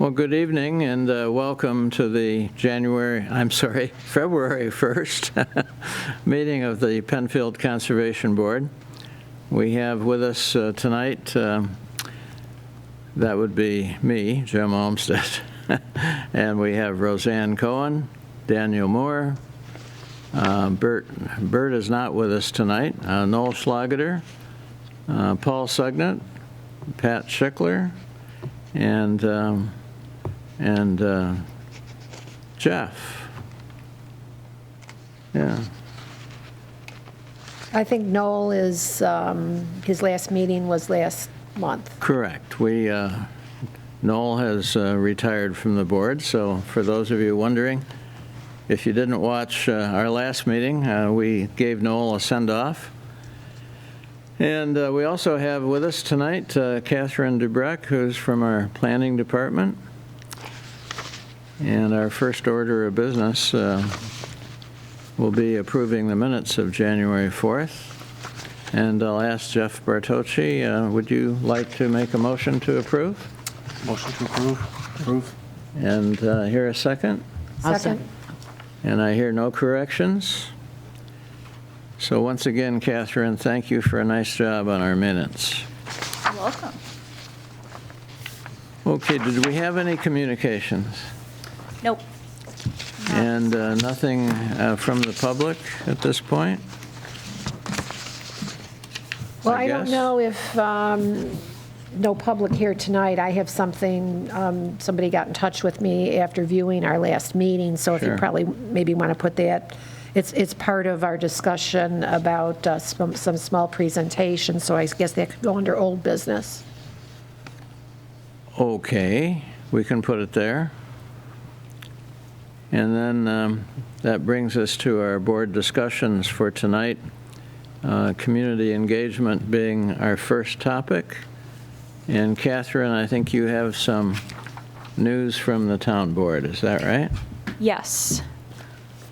Well, good evening and welcome to the February 1st meeting of the Penfield Conservation Board. We have with us tonight, that would be me, Jim Almstead, and we have Roseanne Cohen, Daniel Moore, Bert is not with us tonight, Noel Schlageter, Paul Sugnett, Pat Schickler, and Jeff. Yeah. I think Noel is, his last meeting was last month. Correct. Noel has retired from the board, so for those of you wondering, if you didn't watch our last meeting, we gave Noel a send-off. And we also have with us tonight Catherine Dubreck, who's from our planning department. And our first order of business will be approving the minutes of January 4th. And I'll ask Jeff Bartocci, would you like to make a motion to approve? Motion to approve. Approve. And hear a second? Second. And I hear no corrections. So once again, Catherine, thank you for a nice job on our minutes. You're welcome. Okay, did we have any communications? Nope. And nothing from the public at this point? Well, I don't know if, no public here tonight. I have something, somebody got in touch with me after viewing our last meeting, so if you Sure. probably maybe want to put that, it's part of our discussion about some small presentation, so I guess that could go under old business. Okay, we can put it there. And then that brings us to our board discussions for tonight. Community engagement being our first topic. And Catherine, I think you have some news from the town board, is that right? Yes.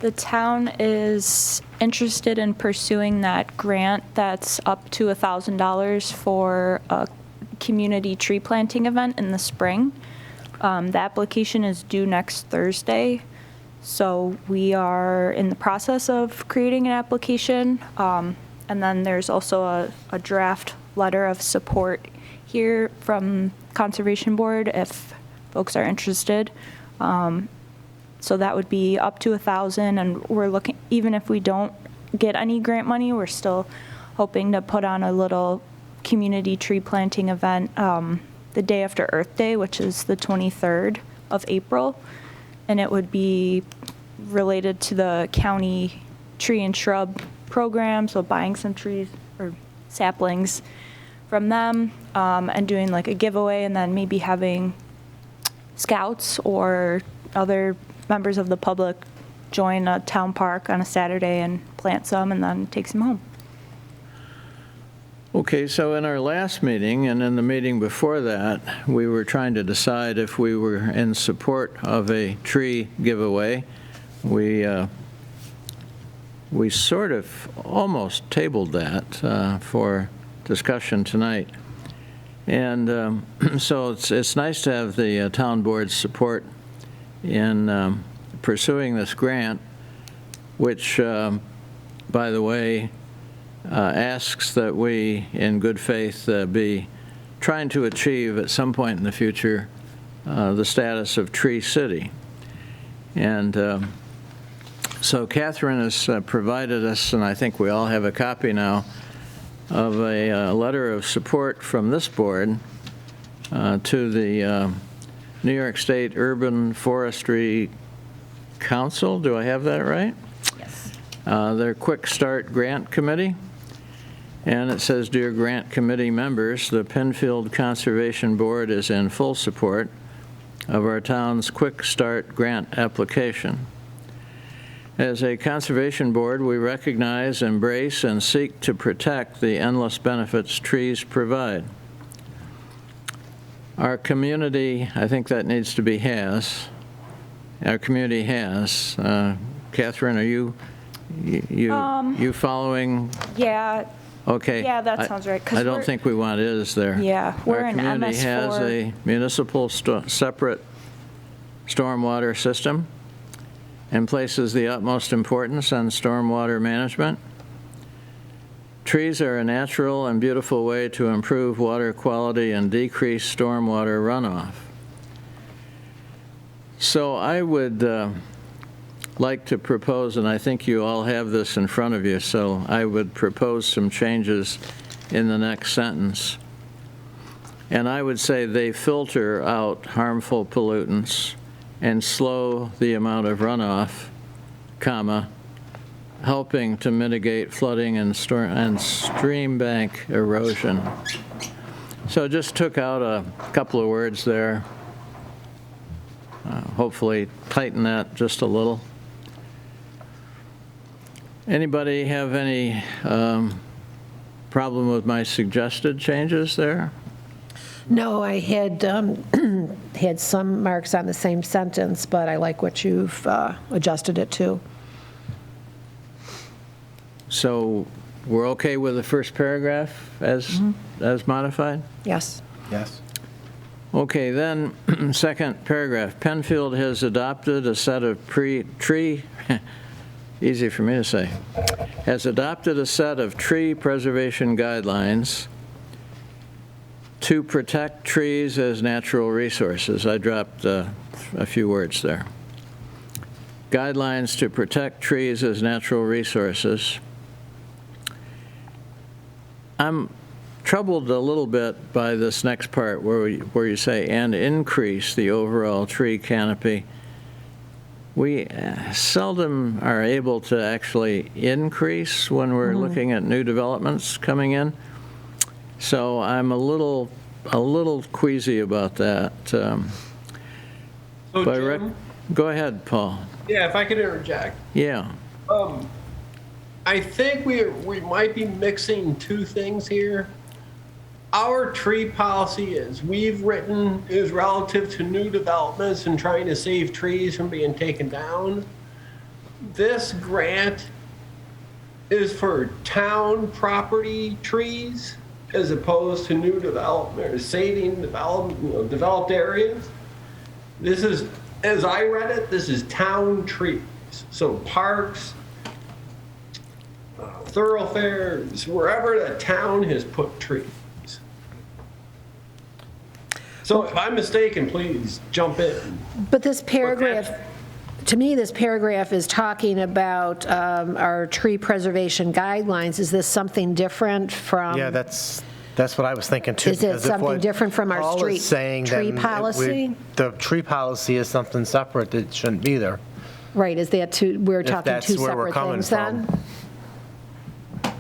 The town is interested in pursuing that grant that's up to $1,000 for a community tree planting event in the spring. The application is due next Thursday. So we are in the process of creating an application. And then there's also a draft letter of support here from Conservation Board if folks are interested. So that would be up to $1,000, and we're looking, even if we don't get any grant money, we're still hoping to put on a little community tree planting event the day after Earth Day, which is the 23rd of April. And it would be related to the county tree and shrub program, so buying some trees or saplings from them and doing like a giveaway, and then maybe having scouts or other members of the public join a town park on a Saturday and plant some and then take some home. Okay, so in our last meeting and in the meeting before that, we were trying to decide if we were in support of a tree giveaway. We sort of almost tabled that for discussion tonight. And so it's nice to have the town board's support in pursuing this grant, which, by the way, asks that we, in good faith, be trying to achieve at some point in the future the status of Tree City. And so Catherine has provided us, and I think we all have a copy now, of a letter of support from this board to the New York State Urban Forestry Council. Do I have that right? Yes. Their Quick Start Grant Committee. And it says, "Dear Grant Committee members, the Penfield Conservation Board is in full support of our town's Quick Start Grant application. As a conservation board, we recognize, embrace, and seek to protect the endless benefits trees provide. Our community," I think that needs to be has. Our community has. Catherine, are you following? Yeah. Okay. Yeah, that sounds right. I don't think we want is there. Yeah, we're Our in community has MS4. a municipal separate stormwater system and places the utmost importance on stormwater management. Trees are a natural and beautiful way to improve water quality and decrease stormwater runoff. So I would like to propose, and I think you all have this in front of you, so I would propose some changes in the next sentence. And I would say they filter out harmful pollutants and slow the amount of runoff, comma, helping to mitigate flooding and stream bank erosion. So just took out a couple of words there. Hopefully tighten that just a little. Anybody have any problem with my suggested changes there? No, I had had some marks on the same sentence, but I like what you've adjusted it to. So we're okay with the first paragraph as modified? Yes. Yes. Okay, then, second paragraph. Penfield has adopted a set of easy for me to say, has adopted a set of tree preservation guidelines to protect trees as natural resources. I dropped a few words there. Guidelines to protect trees as natural resources. I'm troubled a little bit by this next part where you say, and increase the overall tree canopy. We seldom are able to actually increase when we're looking at new developments coming in. So I'm a little queasy about that. So Jim, Go ahead, Paul. yeah, if I could interject. Yeah. I think we might be mixing two things here. Our tree policy, as we've written, is relative to new developments and trying to save trees from being taken down. This grant is for town property trees as opposed to new development or saving developed areas. This is, as I read it, this is town trees. So parks, thoroughfares, wherever the town has put trees. So if I'm mistaken, please jump in. But this paragraph, to me, this paragraph is talking about our tree preservation guidelines. Is this something different from? Yeah, that's what I was thinking too. Is it because if something what different from our Paul is street saying, tree then policy? The tree policy is something separate that shouldn't be there. Right, is that we're If talking that's two where we're separate coming things then?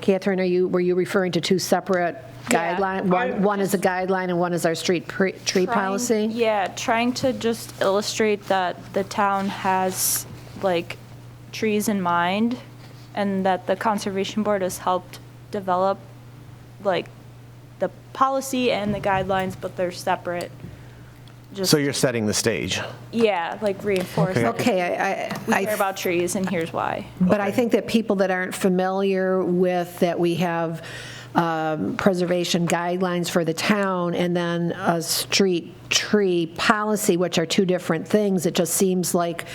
Catherine, were you referring to two separate Yeah, guidelines? One is a guideline and one is our street tree policy? Yeah, trying to just illustrate that the town has, like, trees in mind, and that the Conservation Board has helped develop, like, the policy and the guidelines, but they're separate. Just, So you're setting the stage. yeah, like reinforce. Okay, We care about trees, and here's why. but I think that people that aren't familiar with that we have preservation guidelines for the town and then a street tree policy, which are two different things, it just seems like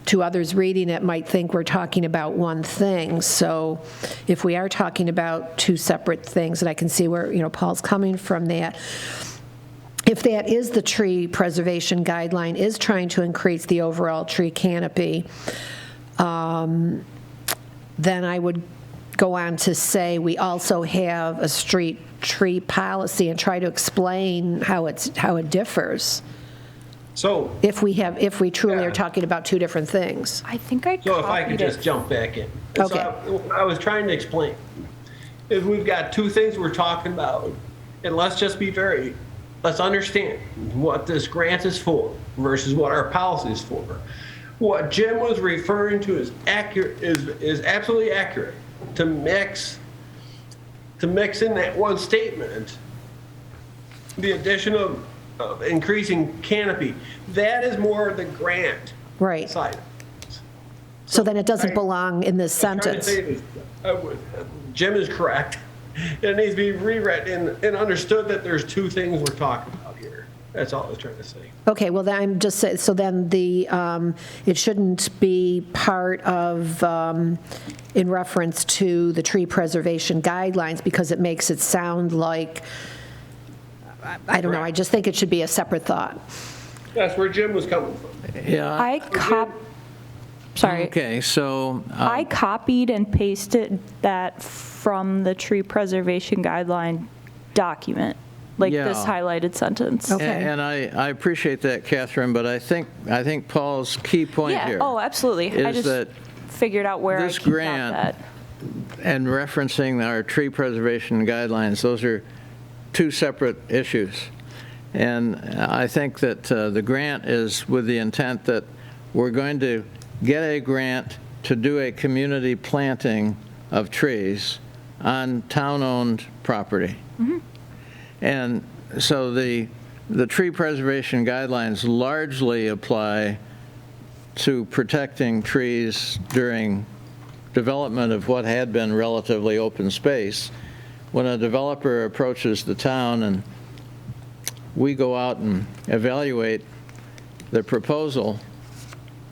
to others reading it might think we're talking about one thing. So if we are talking about two separate things, and I can see where, Paul's coming from that, if that is the tree preservation guideline, is trying to increase the overall tree canopy, then I would go on to say we also have a street tree policy and try to explain how it differs. So, If we truly Yeah. are talking about two different things. I think I so if I could copied just it. jump back in. Okay. So I was trying to explain is we've got two things we're talking about, and let's understand what this grant is for versus what our policy is for. What Jim was referring to is accurate, is absolutely accurate. To mix in that one statement, the addition of increasing canopy, that is more the grant Right. side. So then it doesn't belong in this I'm trying to sentence. say this, Jim is correct. It needs to be reread and understood that there's two things we're talking about here. That's all I was trying to say. Okay, well, then I'm just saying, so then it shouldn't be part of, in reference to the tree preservation guidelines, because it makes it sound like, I don't know, I just think it should be a separate thought. That's where Jim was coming from. Yeah. Sorry. Okay, so, I copied and pasted that from the tree preservation guideline document, like this Yeah. highlighted sentence. Okay. and I appreciate that, Catherine, but I think Paul's key point Yeah, here. oh, absolutely. I is just that figured out where I this got grant- that. And referencing our tree preservation guidelines, those are two separate issues. And I think that the grant is with the intent that we're going to get a grant to do a community planting of trees on town-owned property. And so the tree preservation guidelines largely apply to protecting trees during development of what had been relatively open space. When a developer approaches the town and we go out and evaluate the proposal,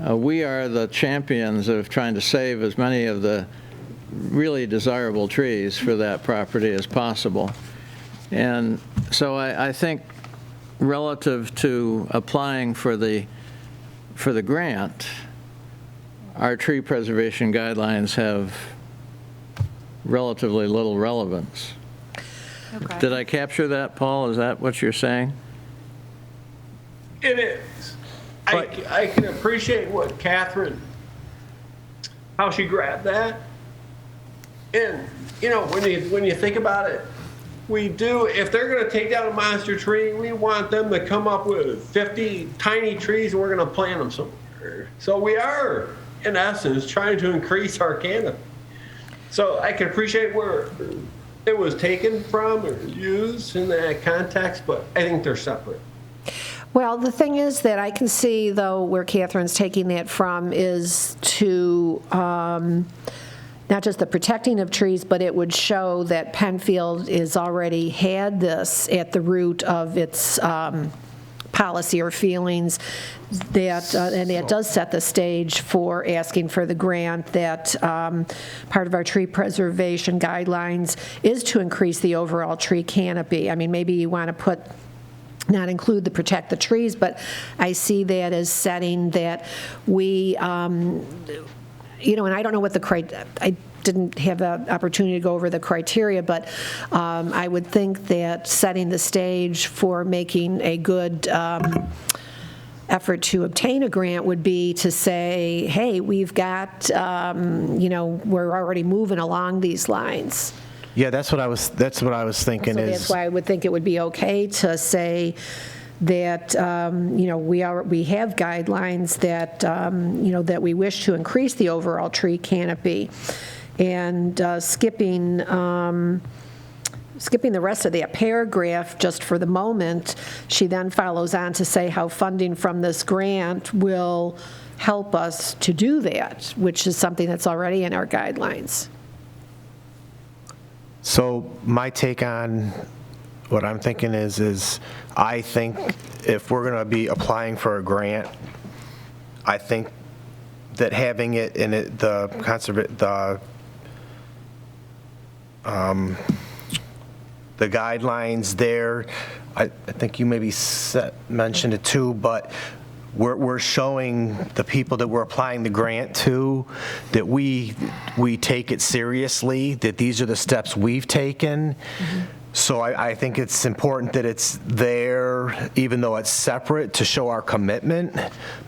we are the champions of trying to save as many of the really desirable trees for that property as possible. And so I think relative to applying for the grant, our tree preservation guidelines have relatively little relevance. Okay. Did I capture that, Paul? Is that what you're saying? It is. I can appreciate what Catherine, how she grabbed that. And, you know, when you think about it, we do, if they're going to take down a monster tree, we want them to come up with 50 tiny trees and we're going to plant them somewhere. So we are, in essence, trying to increase our canopy. So I can appreciate where it was taken from or used in that context, but I think they're separate. Well, the thing is that I can see, though, where Catherine's taking that from is to not just the protecting of trees, but it would show that Penfield is already had this at the root of its policy or feelings, that and that does set the stage for asking for the grant, that part of our tree preservation guidelines is to increase the overall tree canopy. I mean, maybe you want to not include the protect the trees, but I see that as setting that we, you know, and I don't know what I didn't have the opportunity to go over the criteria, but I would think that setting the stage for making a good effort to obtain a grant would be to say, hey, we've got, you know, we're already moving along these lines. Yeah, that's what I was thinking. So that's why I would think it would be okay to say that, you know, we have guidelines that, you know, that we wish to increase the overall tree canopy. And skipping the rest of that paragraph just for the moment, she then follows on to say how funding from this grant will help us to do that, which is something that's already in our guidelines. So my take on what I'm thinking is I think if we're going to be applying for a grant, I think that having it in it, the guidelines there, I think you maybe mentioned it too, but we're showing the people that we're applying the grant to that we take it seriously, that these are the steps we've taken. Mm-hmm. So I think it's important that it's there, even though it's separate, to show our commitment,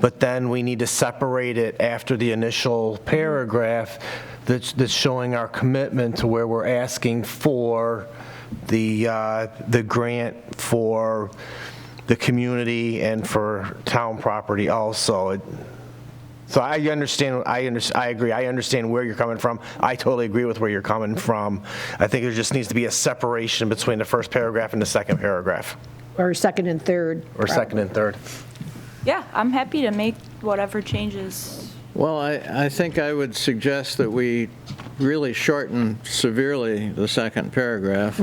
but then we need to separate it after the initial paragraph that's showing our commitment to where we're asking for the grant for the community and for town property also. So I understand, I agree, I understand where you're coming from. I totally agree with where you're coming from. I think there just needs to be a separation between the first paragraph and the second paragraph. Or second and third. Or second and third. Yeah, I'm happy to make whatever changes. Well, I think I would suggest that we really shorten severely the second paragraph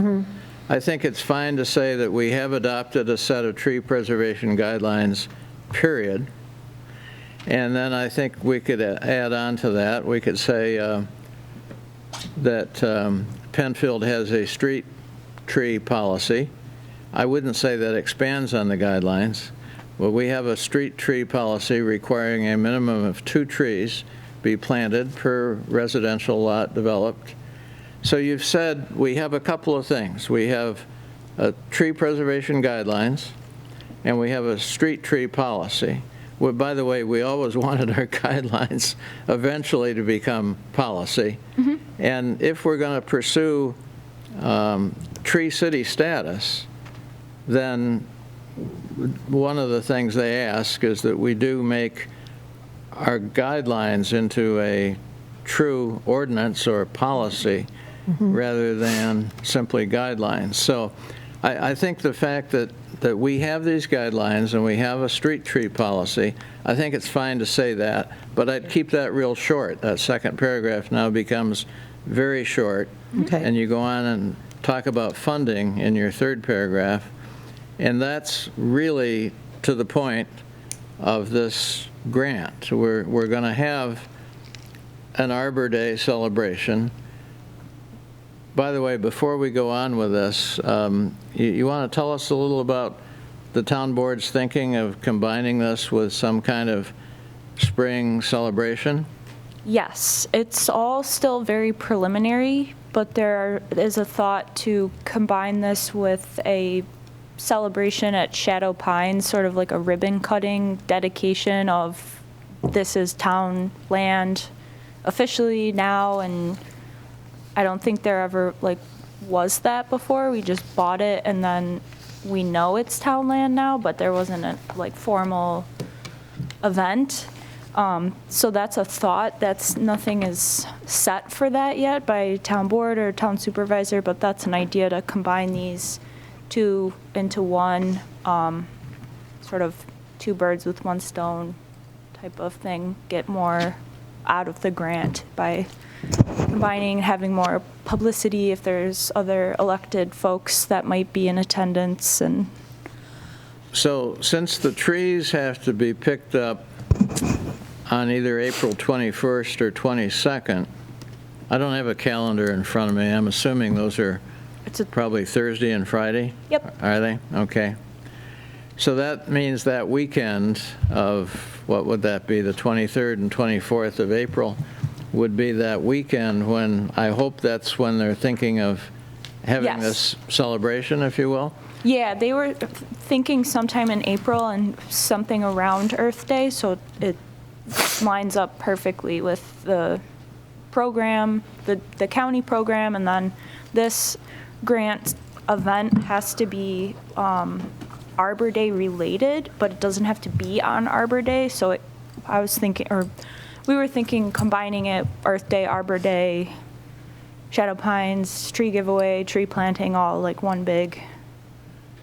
I think it's fine to say that we have adopted a set of tree preservation guidelines, period. And then I think we could add on to that. We could say that Penfield has a street tree policy. I wouldn't say that expands on the guidelines. Well, we have a street tree policy requiring a minimum of 2 trees be planted per residential lot developed. So you've said we have a couple of things. We have a tree preservation guidelines, and we have a street tree policy. Well, by the way, we always wanted our guidelines eventually to become policy. Mm-hmm. And if we're going to pursue tree city status, then one of the things they ask is that we do make our guidelines into a true ordinance or policy rather than simply guidelines. So I think the fact that we have these guidelines and we have a street tree policy, I think it's fine to say that, but I'd keep that real short. That second paragraph now becomes very short. Okay. And you go on and talk about funding in your third paragraph, and that's really to the point of this grant. We're going to have an Arbor Day celebration. By the way, before we go on with this, you want to tell us a little about the town board's thinking of combining this with some kind of spring celebration? Yes, it's all still very preliminary, but there is a thought to combine this with a celebration at Shadow Pines, sort of like a ribbon cutting dedication of this is town land officially now, and I don't think there ever was that before. We just bought it and then we know it's town land now, but there wasn't a formal event. So that's a thought. Nothing is set for that yet by town board or town supervisor, but that's an idea to combine these two into one, sort of 2 birds with 1 stone type of thing. Get more out of the grant by combining, having more publicity if there's other elected folks that might be in attendance. And so since the trees have to be picked up on either April 21st or 22nd, I don't have a calendar in front of me. I'm assuming those are probably Thursday and Friday? Yep. Are they? Okay. So that means that weekend of, what would that be, the 23rd and 24th of April, would be that weekend when, I hope that's when they're thinking of having Yes. this celebration, if you will? yeah, they were thinking sometime in April and something around Earth Day, so it lines up perfectly with the program, the county program, and then this grant event has to be Arbor Day related, but it doesn't have to be on Arbor Day. So we were thinking combining it, Earth Day, Arbor Day, Shadow Pines, tree giveaway, tree planting, all like one big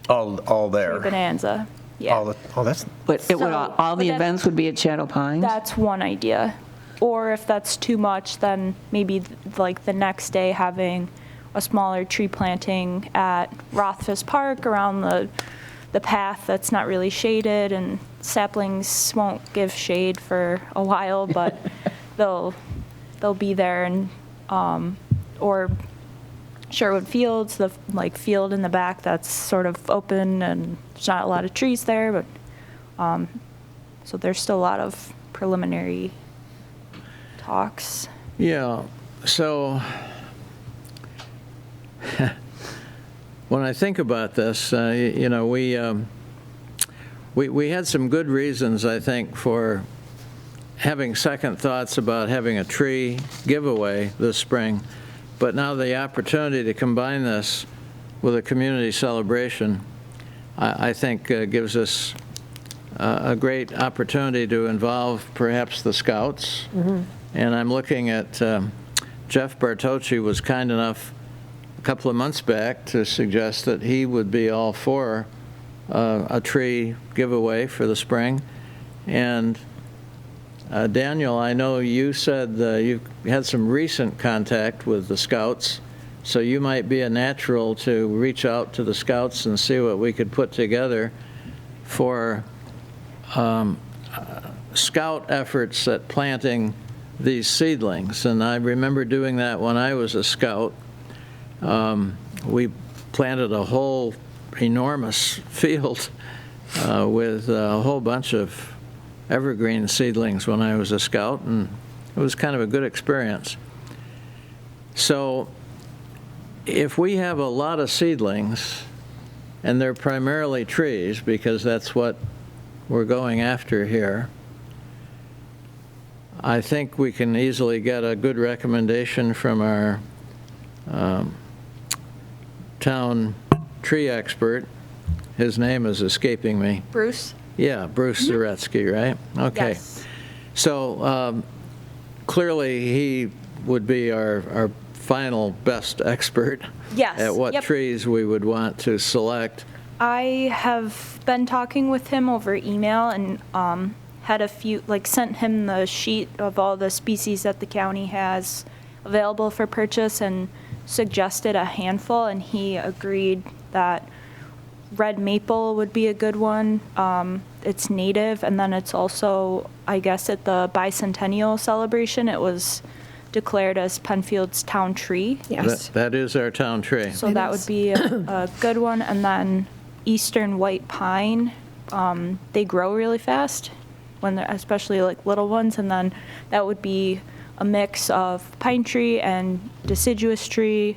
All there. tree bonanza. Yeah. That's, But it would, So- all the but that- events would be at Shadow Pines? That's one idea. Or if that's too much, then maybe like the next day having a smaller tree planting at Rothfuss Park around the path that's not really shaded, and saplings won't give shade for a while, but they'll be there. And or Sherwood Fields, the field in the back that's sort of open and there's not a lot of trees there, but so there's still a lot of preliminary talks. Yeah, so when I think about this, we had some good reasons, I think, for having second thoughts about having a tree giveaway this spring, but now the opportunity to combine this with a community celebration, I think gives us a great opportunity to involve perhaps the Scouts. Mm-hmm. And I'm looking at Jeff Bartocci was kind enough a couple of months back to suggest that he would be all for a tree giveaway for the spring. And Daniel, I know you said you had some recent contact with the Scouts So you might be a natural to reach out to the scouts and see what we could put together for scout efforts at planting these seedlings. And I remember doing that when I was a scout. We planted a whole enormous field with a whole bunch of evergreen seedlings when I was a scout, and it was kind of a good experience. So if we have a lot of seedlings, and they're primarily trees because that's what we're going after here, I think we can easily get a good recommendation from our town tree expert. His name is escaping me. Bruce? Yeah, Bruce Zaretsky, right? Okay. Yes. So clearly he would be our final best expert Yes. at what Yep. trees we would want to select. I have been talking with him over email and had a few, sent him the sheet of all the species that the county has available for purchase and suggested a handful, and he agreed that red maple would be a good one. It's native, and then it's also, I guess, at the bicentennial celebration, it was declared as Penfield's town tree. Yes. That is our town tree. So It that is. would be a good one. And then eastern white pine, they grow really fast, when they're especially little ones. And then that would be a mix of pine tree and deciduous tree.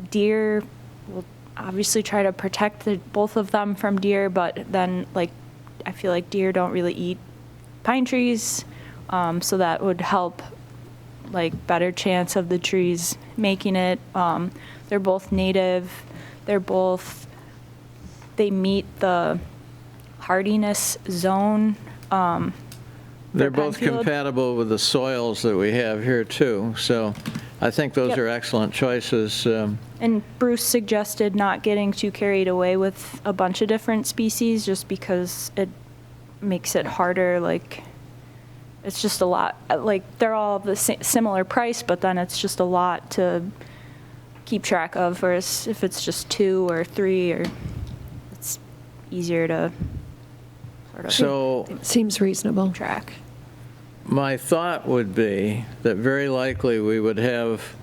Deer, will obviously try to protect both of them from deer, but then I feel like deer don't really eat pine trees, so that would help better chance of the trees making it. They're both native. They meet the hardiness zone. They're both Penfield. compatible with the soils that we have here too. So I think those Yep. are excellent choices. And Bruce suggested not getting too carried away with a bunch of different species just because it makes it harder. It's just a lot. They're all the similar price, but then it's just a lot to keep track of. Whereas if it's just 2 or 3, it's easier to sort of So Seems reasonable. track. my thought would be that very likely we would have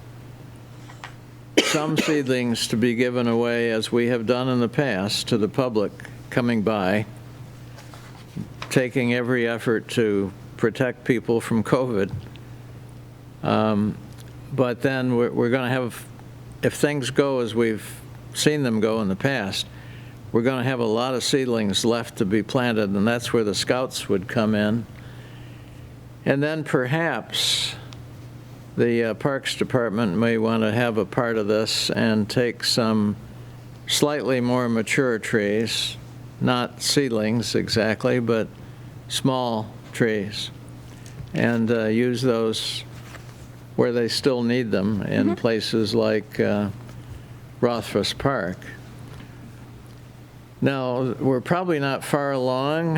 some seedlings to be given away, as we have done in the past, to the public coming by, taking every effort to protect people from COVID. But then we're going to have, if things go as we've seen them go in the past, we're going to have a lot of seedlings left to be planted, and that's where the scouts would come in. And then perhaps the Parks Department may want to have a part of this and take some slightly more mature trees, not seedlings exactly, but small trees, and use those where they still need them in places like Rothfuss Park. Now, we're probably not far along,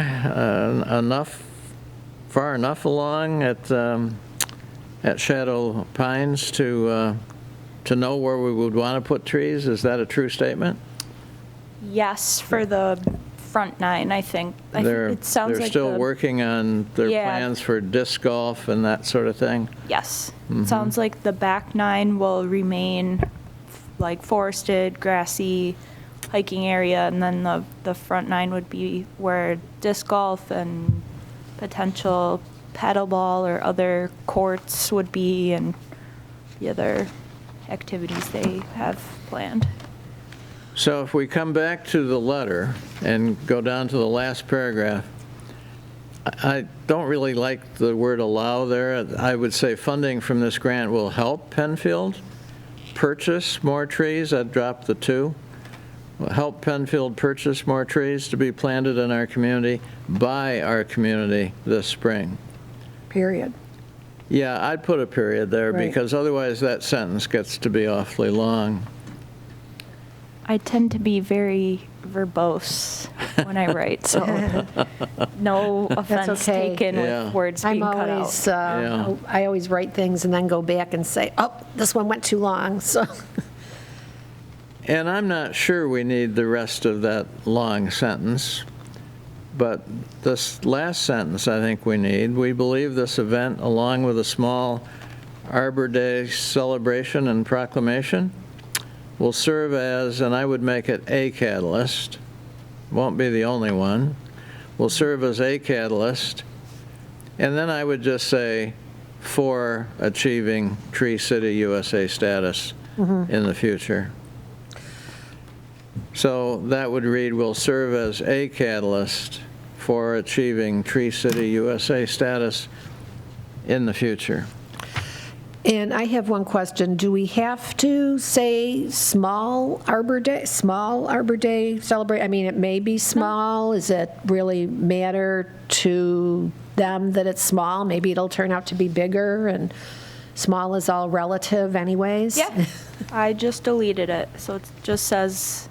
far enough along at Shadow Pines to know where we would want to put trees. Is that a true statement? Yes, for the front 9, I think. It sounds They're like still working on their Yeah. plans for disc golf and that sort of thing? Yes. It sounds like the back 9 will remain forested, grassy, hiking area, and then the front 9 would be where disc golf and potential paddleball or other courts would be, and the other activities they have planned. So if we come back to the letter and go down to the last paragraph, I don't really like the word allow there. I would say funding from this grant will help Penfield purchase more trees. I'd drop the 2. Help Penfield purchase more trees to be planted in our community by our community this spring. Period. Yeah, I'd put a period there Right. because otherwise that sentence gets to be awfully long. I tend to be very verbose when I write, so no offense okay. taken Yeah. with words being I'm cut always, out. Yeah. I always write things and then go back and say, oh, this one went too long, so. And I'm not sure we need the rest of that long sentence, but this last sentence I think we need. We believe this event, along with a small Arbor Day celebration and proclamation, will serve as, and I would make it a catalyst, won't be the only one, will serve as a catalyst, and then I would just say, for achieving Tree City USA status in the future. So that would read, will serve as a catalyst for achieving Tree City USA status in the future. And I have one question. Do we have to say small Arbor Day celebrate? I mean, it may be small. Does it really matter to them that it's small? Maybe it'll turn out to be bigger, and small is all relative anyways. Yeah, I just deleted it, so it just says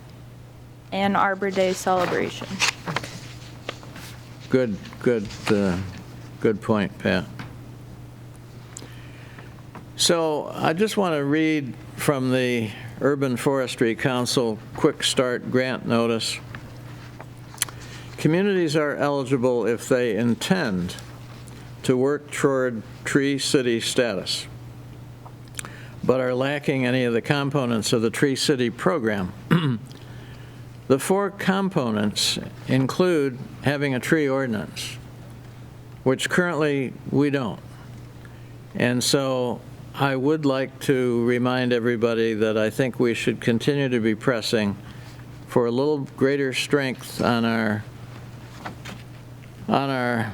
an Arbor Day celebration. Good point, Pat. So I just want to read from the Urban Forestry Council Quick Start Grant Notice. Communities are eligible if they intend to work toward Tree City status, but are lacking any of the components of the Tree City program. The 4 components include having a tree ordinance, which currently we don't. And so I would like to remind everybody that I think we should continue to be pressing for a little greater strength on our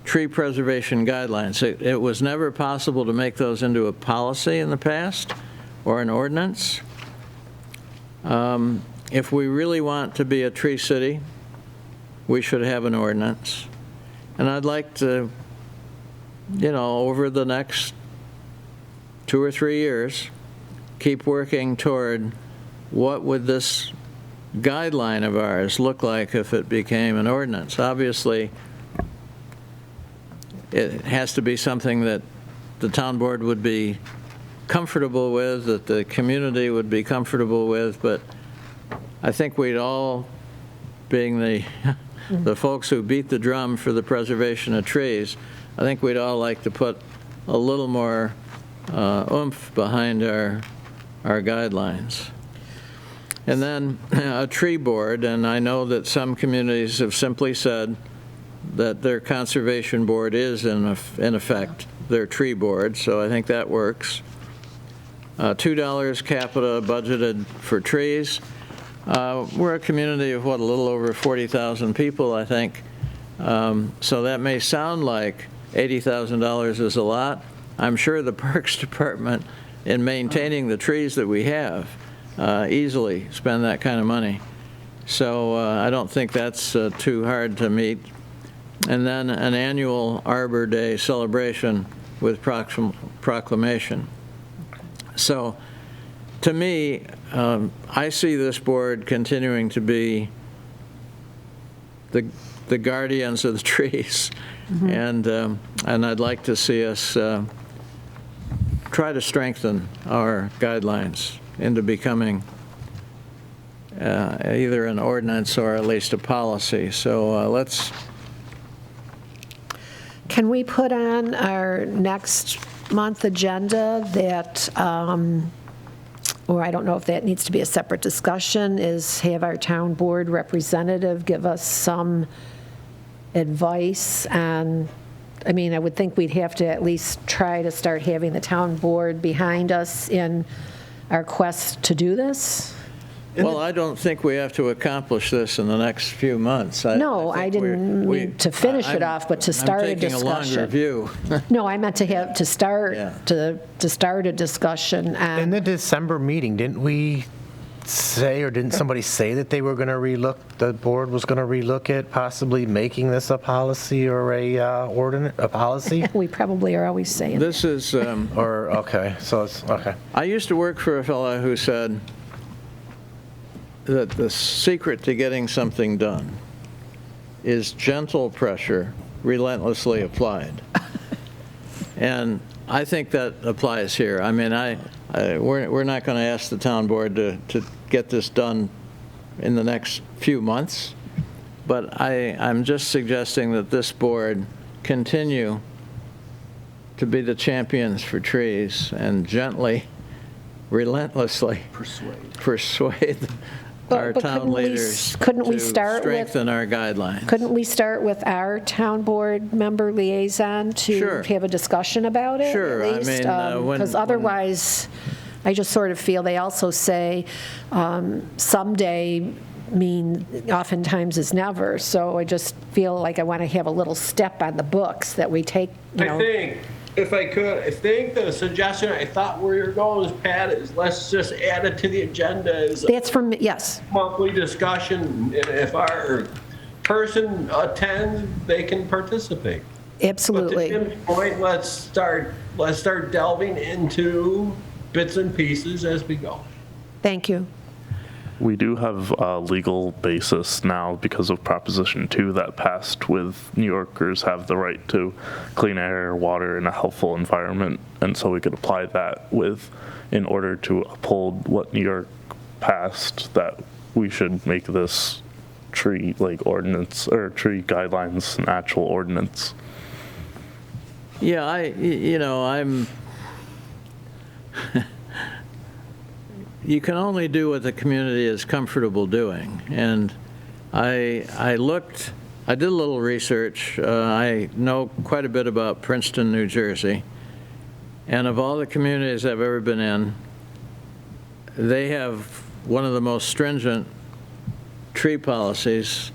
tree preservation guidelines. It was never possible to make those into a policy in the past or an ordinance. If we really want to be a tree city, we should have an ordinance. And I'd like to, over the next 2 or 3 years, keep working toward what would this guideline of ours look like if it became an ordinance. Obviously, it has to be something that the town board would be comfortable with, that the community would be comfortable with, but I think we'd all, being the folks who beat the drum for the preservation of trees, I think we'd all like to put a little more oomph behind our guidelines. And then a tree board, and I know that some communities have simply said that their conservation board is in effect their tree board, so I think that works. $2 capita budgeted for trees. We're a community of, a little over 40,000 people, I think. So that may sound like $80,000 is a lot. I'm sure the Parks Department, in maintaining the trees that we have, easily spend that kind of money. So I don't think that's too hard to meet. And then an annual Arbor Day celebration with proclamation. So to me, I see this board continuing to be the guardians of the trees, and I'd like to see us try to strengthen our guidelines into becoming either an ordinance or at least a policy. So let's. Can we put on our next month agenda that, or I don't know if that needs to be a separate discussion, is have our town board representative give us some advice on, I mean, I would think we'd have to at least try to start having the town board behind us in our quest to do this? Well, I don't think we have to accomplish this in the next few months. No, I think didn't mean to finish it off, but to start a I'm taking a longer discussion. view. No, I meant to have, to start, Yeah. to start a discussion on. In the December meeting, didn't we say, or didn't somebody say that they were going to relook, the board was going to relook at possibly making this a policy or a policy? We probably are always saying. This is, Or, okay, so it's, okay. I used to work for a fellow who said, that the secret to getting something done is gentle pressure relentlessly applied. And I think that applies here. I mean, we're not going to ask the town board to get this done in the next few months, but I'm just suggesting that this board continue to be the champions for trees and gently, relentlessly persuade our But town leaders couldn't we to start with- strengthen our guidelines. Couldn't we start with our town board member liaison Sure. to have a discussion about it? Sure, I mean, Because otherwise, I just sort of feel, they also say someday oftentimes is never. So I just feel like I want to have a little step on the books that we take, I think, if I could, I think the suggestion, I thought where you're going with Pat, is let's just add it to the agenda as a That's from, yes, monthly discussion. And if our person attends, they can participate. But to absolutely. Tim's point, let's start delving into bits and pieces as we go. Thank you. We do have a legal basis now because of Proposition 2 that passed with New Yorkers have the right to clean air, water, and a healthful environment. And so we could apply that in order to uphold what New York passed, that we should make this tree ordinance or tree guidelines an actual ordinance. Yeah, I'm you can only do what the community is comfortable doing. And I did a little research. I know quite a bit about Princeton, New Jersey. And of all the communities I've ever been in, they have one of the most stringent tree policies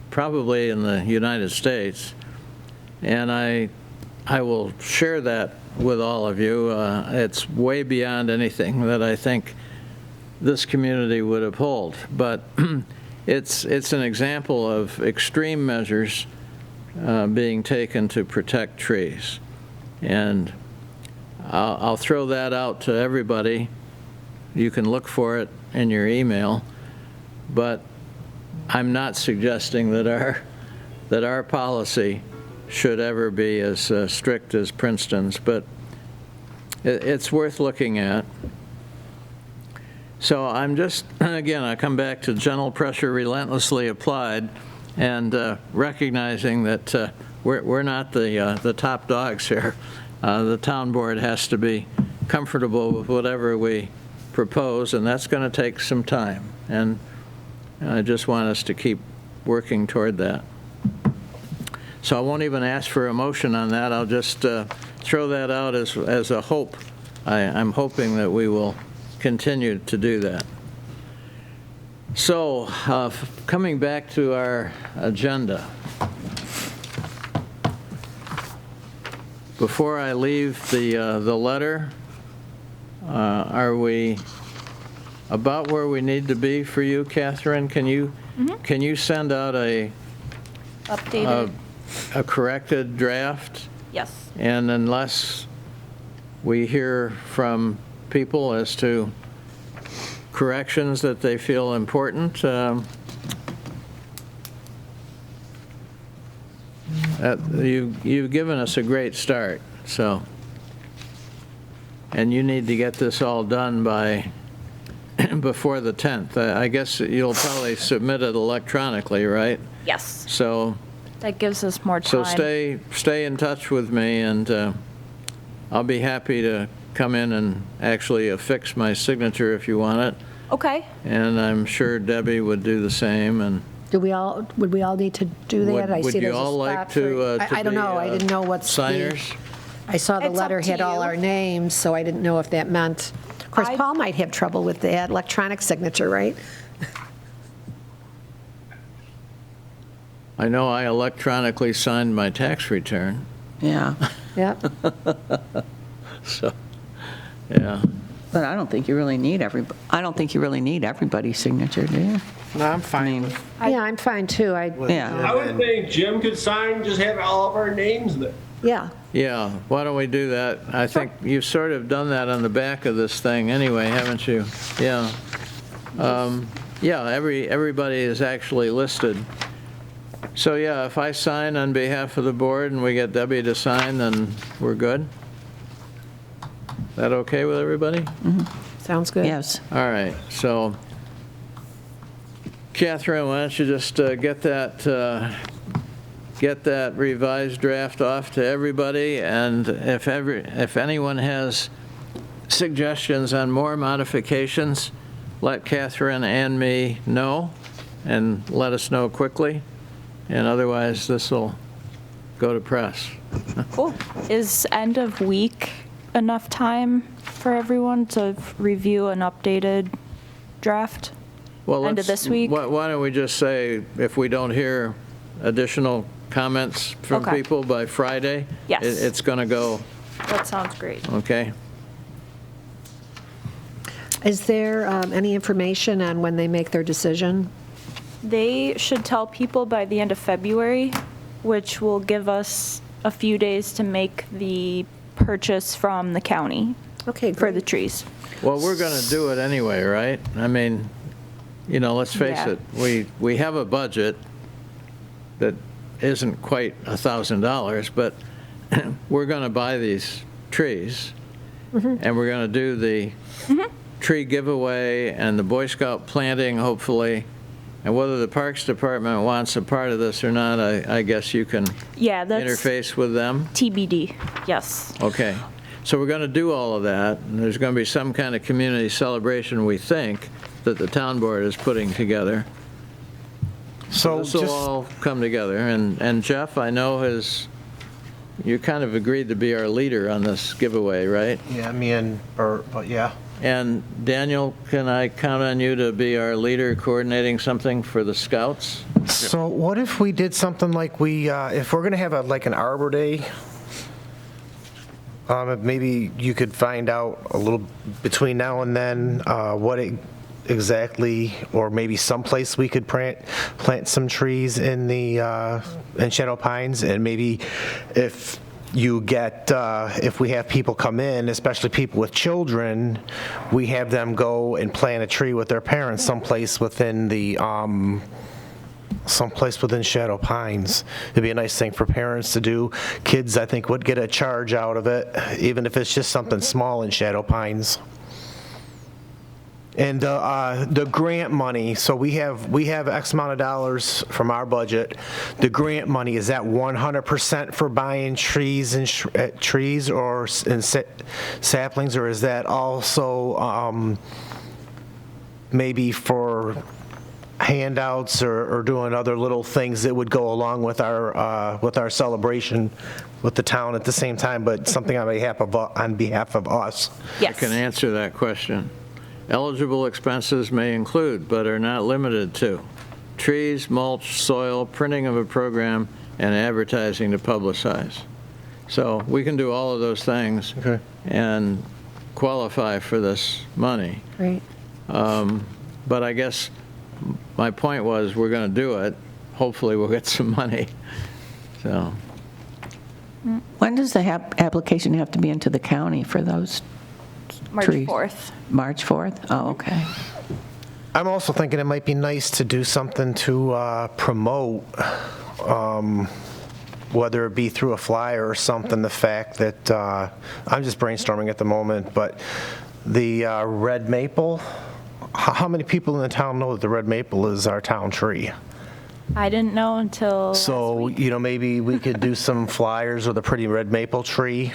probably in the United States. And I will share that with all of you. It's way beyond anything that I think this community would uphold. But it's an example of extreme measures being taken to protect trees. And I'll throw that out to everybody. You can look for it in your email. But I'm not suggesting that our policy should ever be as strict as Princeton's, but it's worth looking at. So I'm just, again, I come back to gentle pressure relentlessly applied, and recognizing that we're not the top dogs here. The town board has to be comfortable with whatever we propose, and that's going to take some time. And I just want us to keep working toward that. So I won't even ask for a motion on that. I'll just throw that out as a hope. I'm hoping that we will continue to do that. So coming back to our agenda. Before I leave the letter, are we about where we need to be for you, Catherine? Can you send out Updated. a corrected draft? Yes. And unless we hear from people as to corrections that they feel important, you've given us a great start, so. And you need to get this all done before the 10th. I guess you'll probably submit it electronically, right? Yes. So. That gives us more time. So stay in touch with me, and I'll be happy to come in and actually affix my signature if you want it. Okay. And I'm sure Debbie would do the same. And Would we all need to do that? I would see you there's a all like spot to for- I don't be, know. I didn't know what's the- signers? I saw the It's up letter to had all you. our names, so I didn't know if that meant, of course, Paul might have trouble with that electronic signature, right? I know I electronically signed my tax return, Yeah, Yep. so, yeah. but I don't think you really need everybody's signature, do you? No, I'm fine. Yeah, I'm fine, too. Yeah, I would think Jim could sign, just have all of our names there. Yeah. Yeah, why don't we do that? I think you've sort of done that on the back of this thing anyway, haven't you? Yeah. Yeah, everybody is actually listed. So yeah, if I sign on behalf of the board and we get Debbie to sign, then we're good? That okay with everybody? Sounds good. Yes. All right, so Catherine, why don't you just get that revised draft off to everybody, and if anyone has suggestions on more modifications, let Catherine and me know, and let us know quickly, and otherwise this will go to press. Cool. Is end of week enough time for everyone to review an updated draft? Well, End of this week? Why don't we just say, if we don't hear additional comments from Okay. people by Friday? Yes. It's going to go, That sounds great. okay? Is there any information on when they make their decision? They should tell people by the end of February, which will give us a few days to make the purchase from the county Okay, for great. the trees. Well, we're going to do it anyway, right? I mean, let's face Yeah. it, we have a budget that isn't quite $1,000, but we're going to buy these trees, and we're going to do the tree giveaway and the Boy Scout planting, hopefully. And whether the Parks Department wants a part of this or not, I guess you can Yeah, that's interface with them. TBD. Yes. Okay, so we're going to do all of that, and there's going to be some kind of community celebration, we think, that the town board is putting together. So This will just, all come together, and Jeff, I know you kind of agreed to be our leader on this giveaway, right? yeah, me and Bert, but yeah. And Daniel, can I count on you to be our leader coordinating something for the scouts? So what if we did something like if we're going to have like an Arbor Day, maybe you could find out a little between now and then what exactly, or maybe someplace we could plant some trees in Shadow Pines, and maybe if we have people come in, especially people with children, we have them go and plant a tree with their parents someplace within Shadow Pines. It'd be a nice thing for parents to do. Kids, I think, would get a charge out of it, even if it's just something small in Shadow Pines. And the grant money, so we have X amount of dollars from our budget. The grant money, is that 100% for buying trees and trees or saplings, or is that also maybe for handouts or doing other little things that would go along with our celebration with the town at the same time, but something on behalf of us? I Yes. can answer that question. Eligible expenses may include, but are not limited to, trees, mulch, soil, printing of a program, and advertising to publicize. So we can do all of those things and qualify for this money. Great. But I guess my point was, we're going to do it. Hopefully we'll get some money. So When does the application have to be into the county for those March trees? 4th. March 4th? Oh, okay. I'm also thinking it might be nice to do something to promote, whether it be through a flyer or something, the fact that, I'm just brainstorming at the moment, but the red maple, how many people in the town know that the red maple is our town tree? I didn't know until So, maybe we could do some flyers with a pretty red maple tree,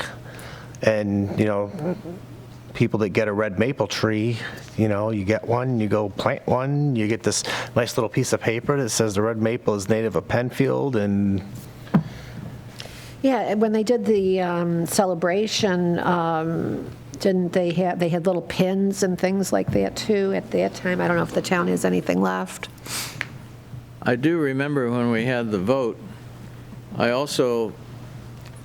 and, people that get a red maple tree, you get one, you go plant one, you get this nice little piece of paper that says the red maple is native of Penfield, and Yeah, when they did the celebration, didn't they had little pins and things like that too at that time? I don't know if the town has anything left. I do remember when we had the vote. I also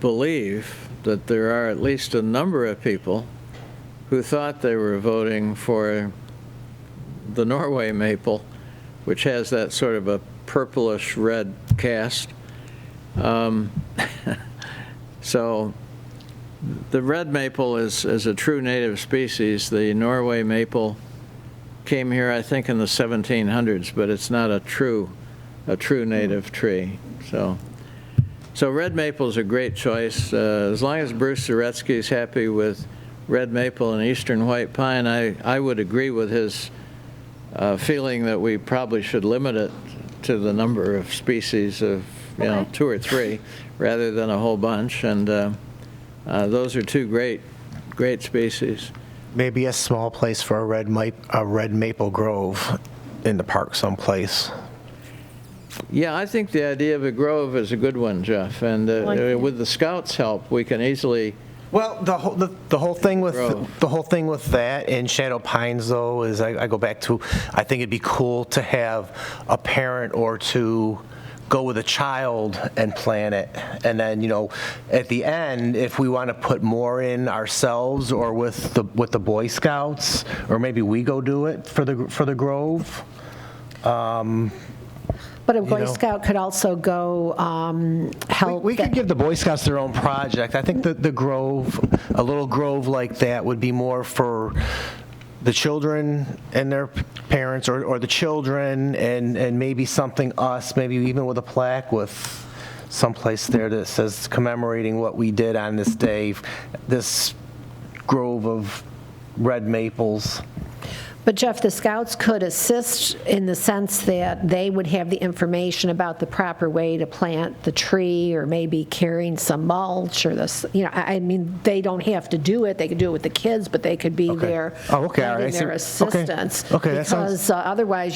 believe that there are at least a number of people who thought they were voting for the Norway maple, which has that sort of a purplish red cast. So the red maple is a true native species. The Norway maple came here, I think, in the 1700s, but it's not a true native tree. So red maple's a great choice. As long as Bruce Zaretsky's happy with red maple and eastern white pine, I would agree with his feeling that we probably should limit it to the number of species of, 2 or 3, rather than a whole bunch. And those are 2 great species. Maybe a small place for a red maple grove in the park someplace. Yeah, I think the idea of a grove is a good one, Jeff. And with the Scouts' help, we can easily. Well, the whole thing with Grove. the whole thing with that in Shadow Pines, though, is I go back to, I think it'd be cool to have a parent or two go with a child and plant it, and then at the end, if we want to put more in ourselves or with the Boy Scouts, or maybe we go do it for the grove. But a Boy Scout could also go help. We could give the Boy Scouts their own project. I think that the grove, a little grove like that, would be more for the children and their parents, or the children, and maybe something maybe even with a plaque with someplace there that says commemorating what we did on this day, this grove of red maples. But Jeff, the Scouts could assist in the sense that they would have the information about the proper way to plant the tree, or maybe carrying some mulch, or this. I mean, they don't have to do it. They could do it with the kids, but they could be there lending their assistance. Okay, because otherwise,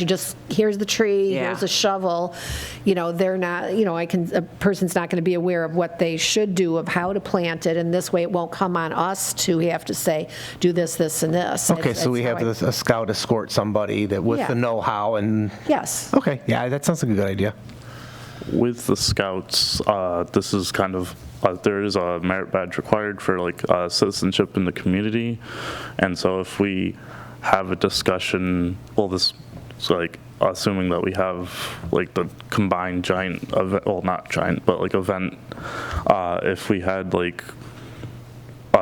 here's the tree, here's a shovel. They're not. A person's not going to be aware of what they should do, of how to plant it, and this way it won't come on us to have to say, do this, this, and this. Okay, so we have a Scout escort somebody that with the know-how and. Yes. Okay, yeah, that sounds like a good idea. With the Scouts, this is kind of, there is a merit badge required for citizenship in the community. And so if we have a discussion, this is assuming that we have the combined giant event, well, not giant, but event, if we had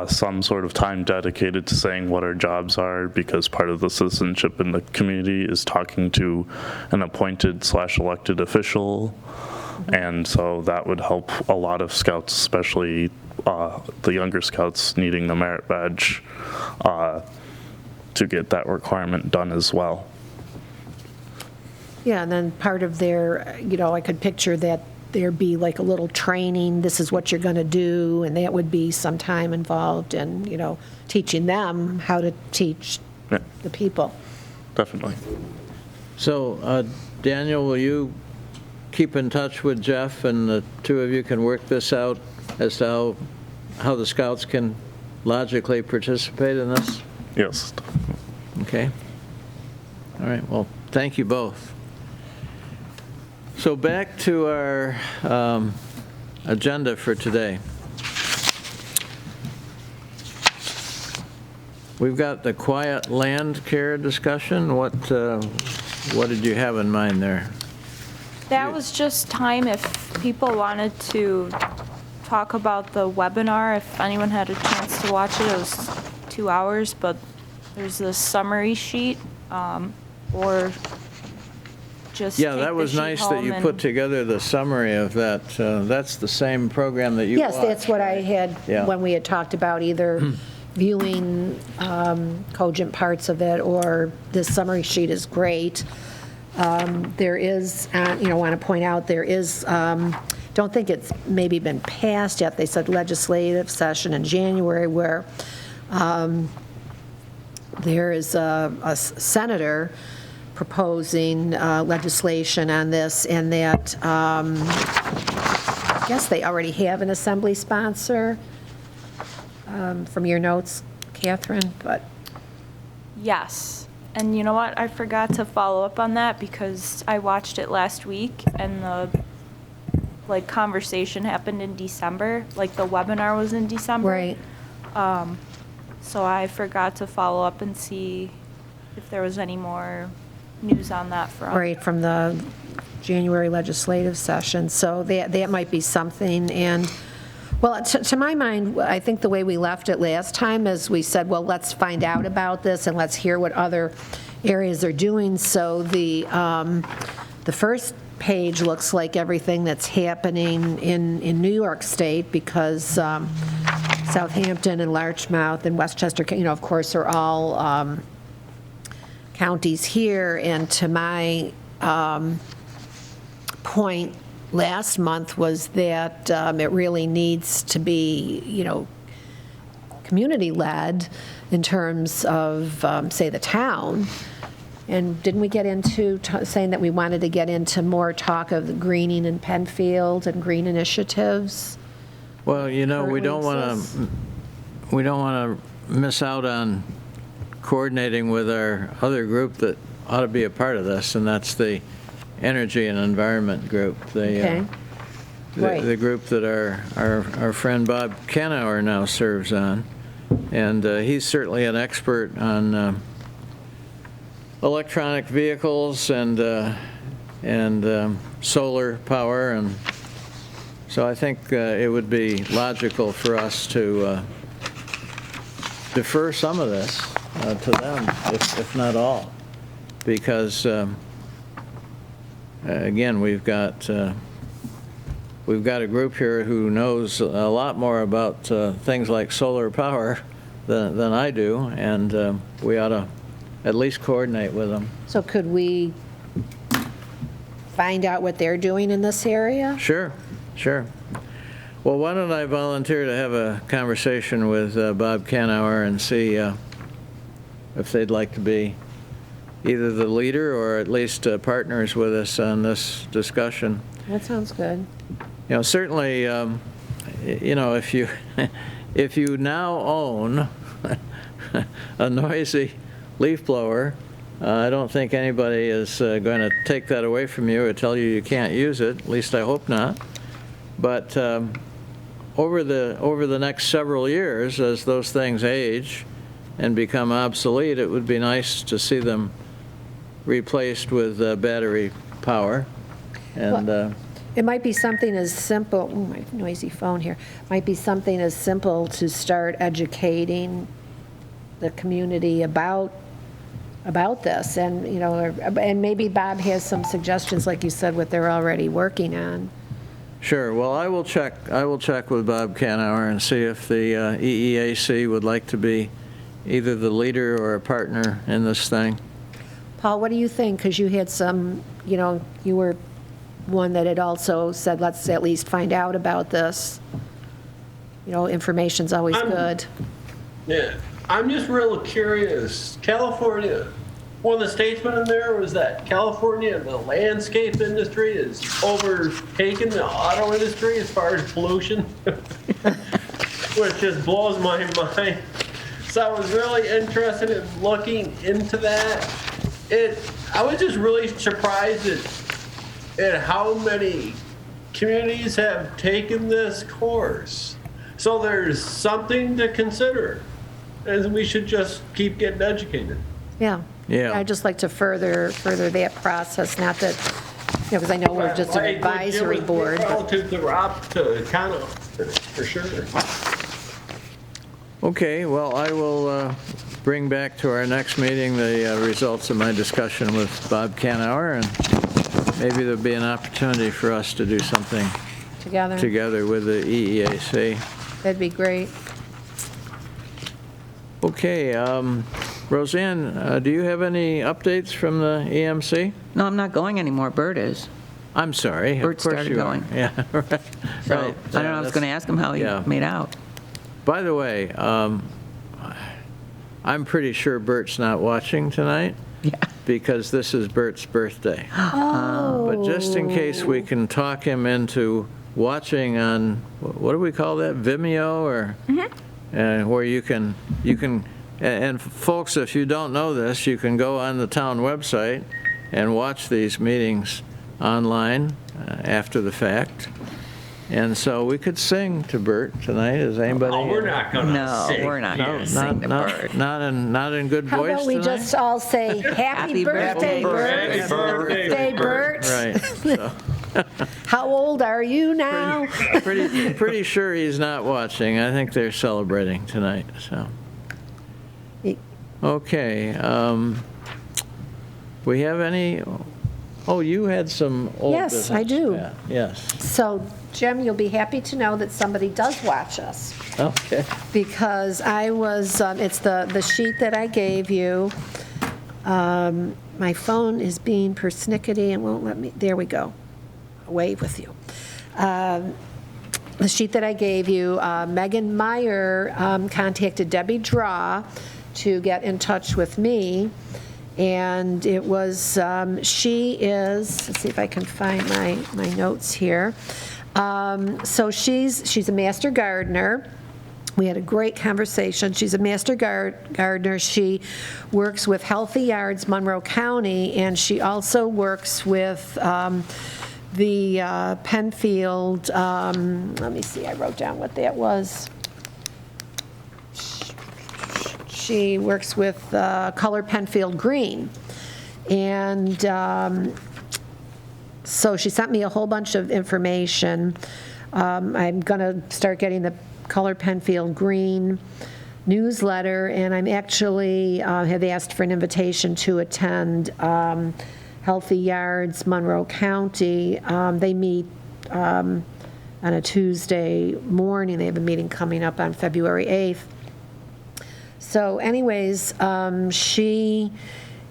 some sort of time dedicated to saying what our jobs are, because part of the citizenship in the community is talking to an appointed/elected official. And so that would help a lot of Scouts, especially the younger Scouts needing the merit badge, to get that requirement done as well. Yeah, and then part of their, I could picture that there'd be a little training, this is what you're going to do, and that would be some time involved in, teaching them how to teach the people. Definitely. So, Daniel, will you keep in touch with Jeff, and the 2 of you can work this out as to how the Scouts can logically participate in this? Yes. Okay. All right, well, thank you both. So back to our agenda for today. We've got the quiet land care discussion. What did you have in mind there? That was just time if people wanted to talk about the webinar, if anyone had a chance to watch it. It was 2 hours, but there's this summary sheet, or just Yeah, take that the was sheet nice that home you and- put together the summary of that. That's the same program that you Yes, watched, that's what I had Yeah. when we had talked about either viewing cogent parts of it, or this summary sheet is great. There is, want to point out, there is, don't think it's maybe been passed yet. They said legislative session in January where there is a senator proposing legislation on this, and that I guess they already have an assembly sponsor from your notes, Catherine, but. Yes. And you know what? I forgot to follow up on that because I watched it last week, and the conversation happened in December. The webinar was in December. Right. So I forgot to follow up and see if there was any more news on that front. Right, from the January legislative session. So that might be something. And Well, to my mind, I think the way we left it last time is we said, well, let's find out about this and let's hear what other areas are doing. So the first page looks like everything that's happening in New York State, because Southampton and Larchmouth and Westchester, of course, are all counties here. And to my point last month was that it really needs to be, community-led in terms of, say, the town. And didn't we get into saying that we wanted to get into more talk of the greening in Penfield and green initiatives? Well, we don't want to miss out on coordinating with our other group that ought to be a part of this, and that's the Energy and Environment Group. Okay. Right. The group that our friend Bob Kenauer now serves on. And he's certainly an expert on electronic vehicles and solar power, and so I think it would be logical for us to defer some of this to them, if not all, because again, we've got a group here who knows a lot more about things like solar power than I do, and we ought to at least coordinate with them. So could we find out what they're doing in this area? Sure. Well, why don't I volunteer to have a conversation with Bob Kenauer and see if they'd like to be either the leader or at least partners with us on this discussion. That sounds good. Certainly, if you now own a noisy leaf blower, I don't think anybody is going to take that away from you or tell you can't use it. At least I hope not. But over the next several years, as those things age and become obsolete, it would be nice to see them replaced with battery power. And it might be something as simple, my noisy phone here, might be something as simple to start educating the community about this, and and maybe Bob has some suggestions, like you said, what they're already working on. Sure. Well, I will check with Bob Kenauer and see if the EEAC would like to be either the leader or a partner in this thing. Paul, what do you think? Because you had some, you were one that had also said, let's at least find out about this. Information's always good. Yeah, I'm just real curious. California, one of the statesmen in there was that California, the landscape industry, is overtaken the auto industry as far as pollution, which just blows my mind. So I was really interested in looking into that. I was just really surprised at how many communities have taken this course. So there's something to consider, and we should just keep getting educated. Yeah. I'd just like to further that process, not that, because I know we're just an advisory board. Relative to Rob to kind of, for sure. Okay, well, I will bring back to our next meeting the results of my discussion with Bob Kenauer, and maybe there'll be an opportunity for us to do something together with the EEAC. That'd be great. Okay, Roseanne, do you have any updates from the EMC? No, I'm not going anymore. Bert is. I'm sorry. Bert of course started you going. Are. Yeah, right. So Right. I don't know. I was going to ask him how he made out. By the way, I'm pretty sure Bert's not watching tonight. Yeah. Because this is Bert's birthday. Oh. But just in case we can talk him into watching on, what do we call that, Vimeo, or where you can, and folks, if you don't know this, you can go on the town website and watch these meetings online after the fact. And so we could sing to Bert tonight. Is anybody? Oh, we're not going to sing. No, we're not going to sing to Bert. Not in good How voice about we tonight? just all say, happy birthday, Bert. Happy birthday, Birthday, Bert. Right. So, How old are you now? Pretty sure he's not watching. I think they're celebrating tonight, so. Okay, we have any, oh, you had some old Yes, business. I do. Yeah, yes, So, Jim, you'll be happy to know that somebody does watch us. okay. Because I was, it's the sheet that I gave you. My phone is being persnickety and won't let me, there we go. Away with you. The sheet that I gave you, Megan Meyer contacted Debbie Drawe to get in touch with me. And it was, she is, let's see if I can find my notes here. So she's a master gardener. We had a great conversation. She's a master gardener. She works with Healthy Yards, Monroe County, and she also works with the Penfield, let me see, I wrote down what that was. She works with Color Penfield Green. And so she sent me a whole bunch of information. I'm going to start getting the Color Penfield Green newsletter, and I'm actually have asked for an invitation to attend Healthy Yards, Monroe County. They meet on a Tuesday morning. They have a meeting coming up on February 8th. So anyways, she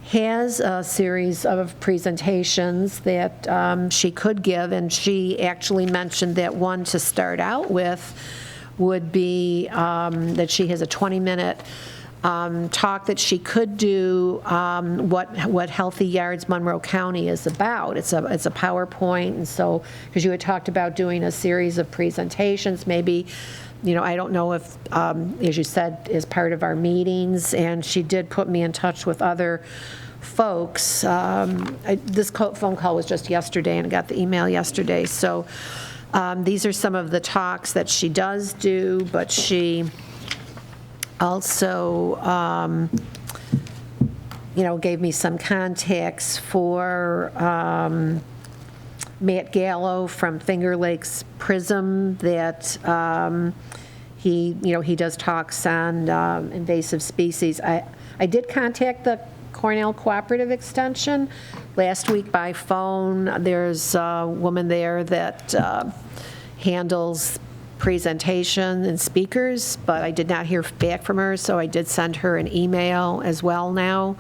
has a series of presentations that she could give, and she actually mentioned that one to start out with would be that she has a 20-minute talk that she could do what Healthy Yards Monroe County is about. It's a PowerPoint, and so, because you had talked about doing a series of presentations, maybe, you know, I don't know if, as you said, is part of our meetings, and she did put me in touch with other folks. This phone call was just yesterday, and I got the email yesterday, so these are some of the talks that she does do, but she also, you know, gave me some contacts for Matt Gallo from Finger Lakes Prism that he does talks on invasive species. I did contact the Cornell Cooperative Extension last week by phone. There's a woman there that handles presentation and speakers, but I did not hear back from her, so I did send her an email as well now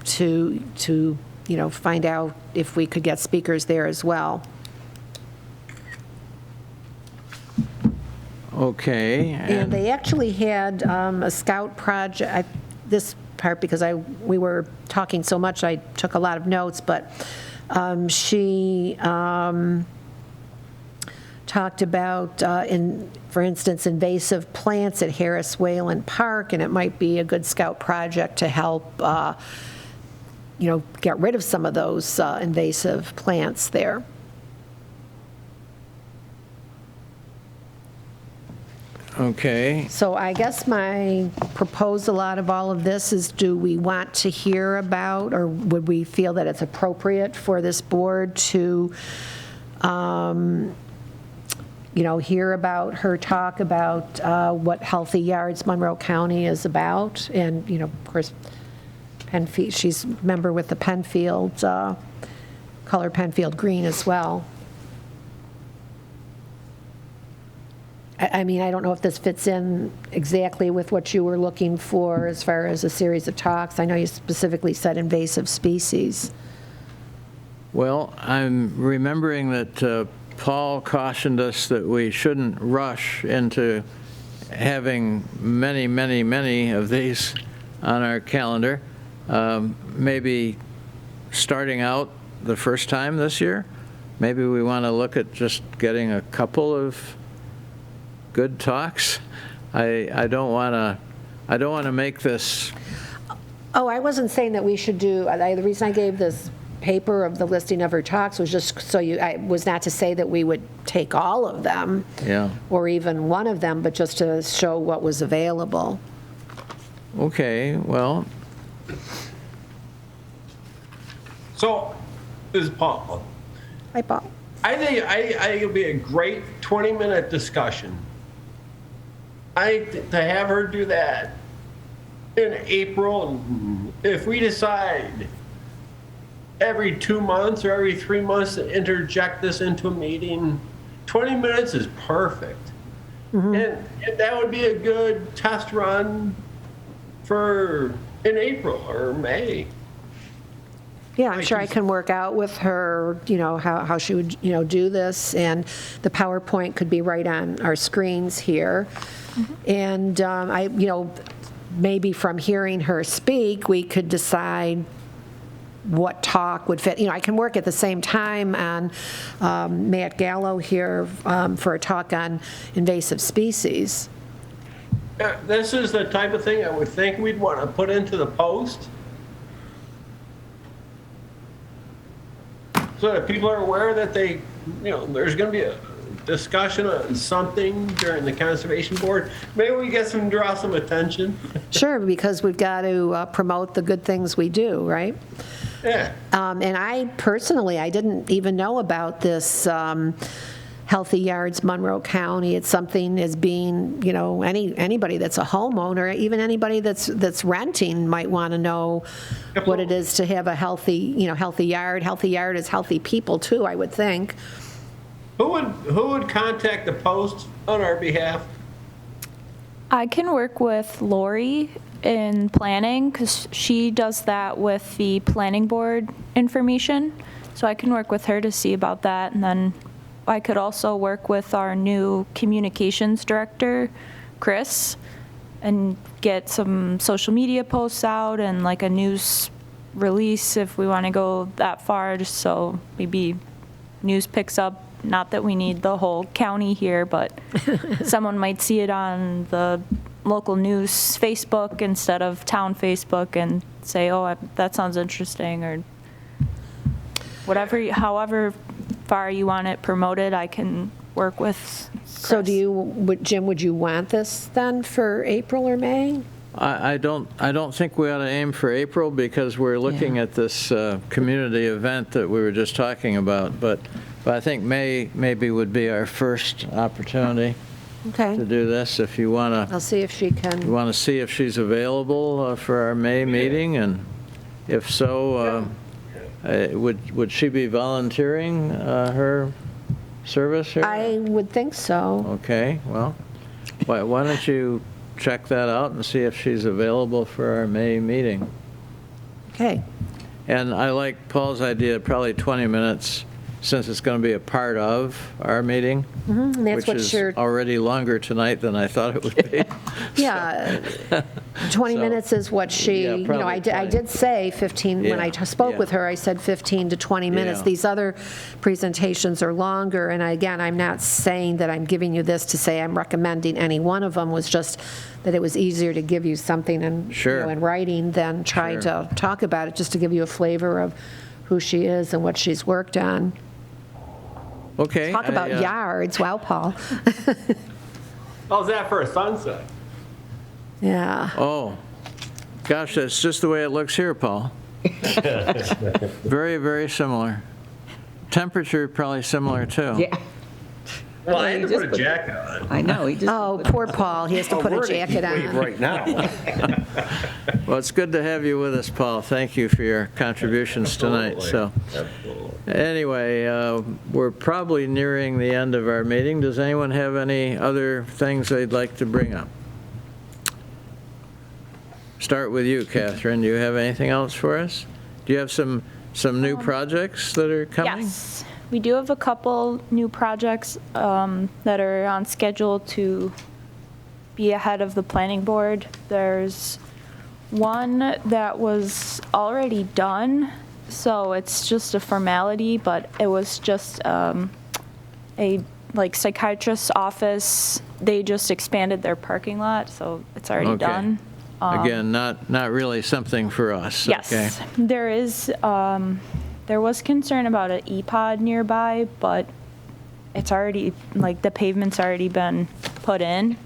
to you know, find out if we could get speakers there as well. Okay. And they actually had a scout project, this part, because we were talking so much, I took a lot of notes, but she talked about, for instance, invasive plants at Harris Wayland Park, and it might be a good scout project to help, you know, get rid of some of those invasive plants there. Okay. So I guess my proposal out of all of this is, do we want to hear about, or would we feel that it's appropriate for this board to, you know, hear about her talk about what Healthy Yards Monroe County is about? And, you know, of course, Penfield, she's a member with the Penfield, Color Penfield Green as well. I mean, I don't know if this fits in exactly with what you were looking for as far as a series of talks. I know you specifically said invasive species. Well, I'm remembering that Paul cautioned us that we shouldn't rush into having many, many, many of these on our calendar. Maybe starting out the first time this year, maybe we want to look at just getting a couple of good talks. I don't want to make this. Oh, I wasn't saying that we should do, the reason I gave this paper of the listing of her talks was just so was not to say that we would take all of them, Yeah. or even one of them, but just to show what was available. Okay, well, So is Paul. Hi, Paul. I think it'll be a great 20-minute discussion. To have her do that in April, and if we decide every 2 months or every 3 months to interject this into a meeting, 20 minutes is perfect. And that would be a good test run for in April or May. Yeah, I'm sure I can work out with her, how she would, do this, and the PowerPoint could be right on our screens here. And maybe from hearing her speak, we could decide what talk would fit. I can work at the same time on Matt Gallo here for a talk on invasive species. This is the type of thing I would think we'd want to put into the post so that people are aware that there's going to be a discussion on something during the Conservation Board. Maybe we draw some attention. Sure, because we've got to promote the good things we do, right? Yeah. And I personally, I didn't even know about this Healthy Yards Monroe County. It's something as being, anybody that's a homeowner, even anybody that's renting might want to know what it is to have a healthy, healthy yard. Healthy yard is healthy people too, I would think. Who would contact the Post on our behalf? I can work with Lori in planning because she does that with the planning board information. So I can work with her to see about that. And then I could also work with our new communications director, Chris, and get some social media posts out and like a news release if we want to go that far, just so maybe news picks up. Not that we need the whole county here, but someone might see it on the local news Facebook instead of town Facebook and say, oh, that sounds interesting, or whatever, however far you want it promoted, I can work with Chris. So Jim, would you want this then for April or May? I don't think we ought to aim for April because we're looking at this community event that we were just talking about, but I think May maybe would be our first opportunity to do this. If you want to, I'll see if she can. you want to see if she's available for our May meeting, and if so, would she be volunteering her service here? I would think so. Okay, well, why don't you check that out and see if she's available for our May meeting. Okay. And I like Paul's idea, probably 20 minutes, since it's going to be a part of our meeting, And that's which what is your, already longer tonight than I thought it would be. yeah, 20 So, minutes is what she, yeah, probably I 20. did say 15, when I spoke with her, I said 15 to 20 minutes. Yeah. These other presentations are longer, and again, I'm not saying that I'm giving you this to say I'm recommending any one of them, was just that it was easier to give you something in, Sure. in writing than try to talk about it, just to give you a flavor of who she is and what she's worked on. Okay. Talk about yards, wow, Paul. How's that for a sunset? Yeah. Oh, gosh, that's just the way it looks here, Paul. Very, very similar. Temperature probably similar, too. Yeah, Well, I had to put a jacket on. I know, he just. Oh, poor Paul, he has to put a jacket on. Right now. Well, it's good to have you with us, Paul. Thank you for your contributions tonight. So, anyway, we're probably nearing the end of our meeting. Does anyone have any other things they'd like to bring up? Start with you, Catherine. Do you have anything else for us? Do you have some new projects that are coming? Yes, we do have a couple new projects that are on schedule to be ahead of the planning board. There's one that was already done, so it's just a formality, but it was just a psychiatrist's office. They just expanded their parking lot, so it's already Okay. done. Again, not really something for us. Yes, Okay. there is. There was concern about an E-pod nearby, but it's already, the pavement's already been put in,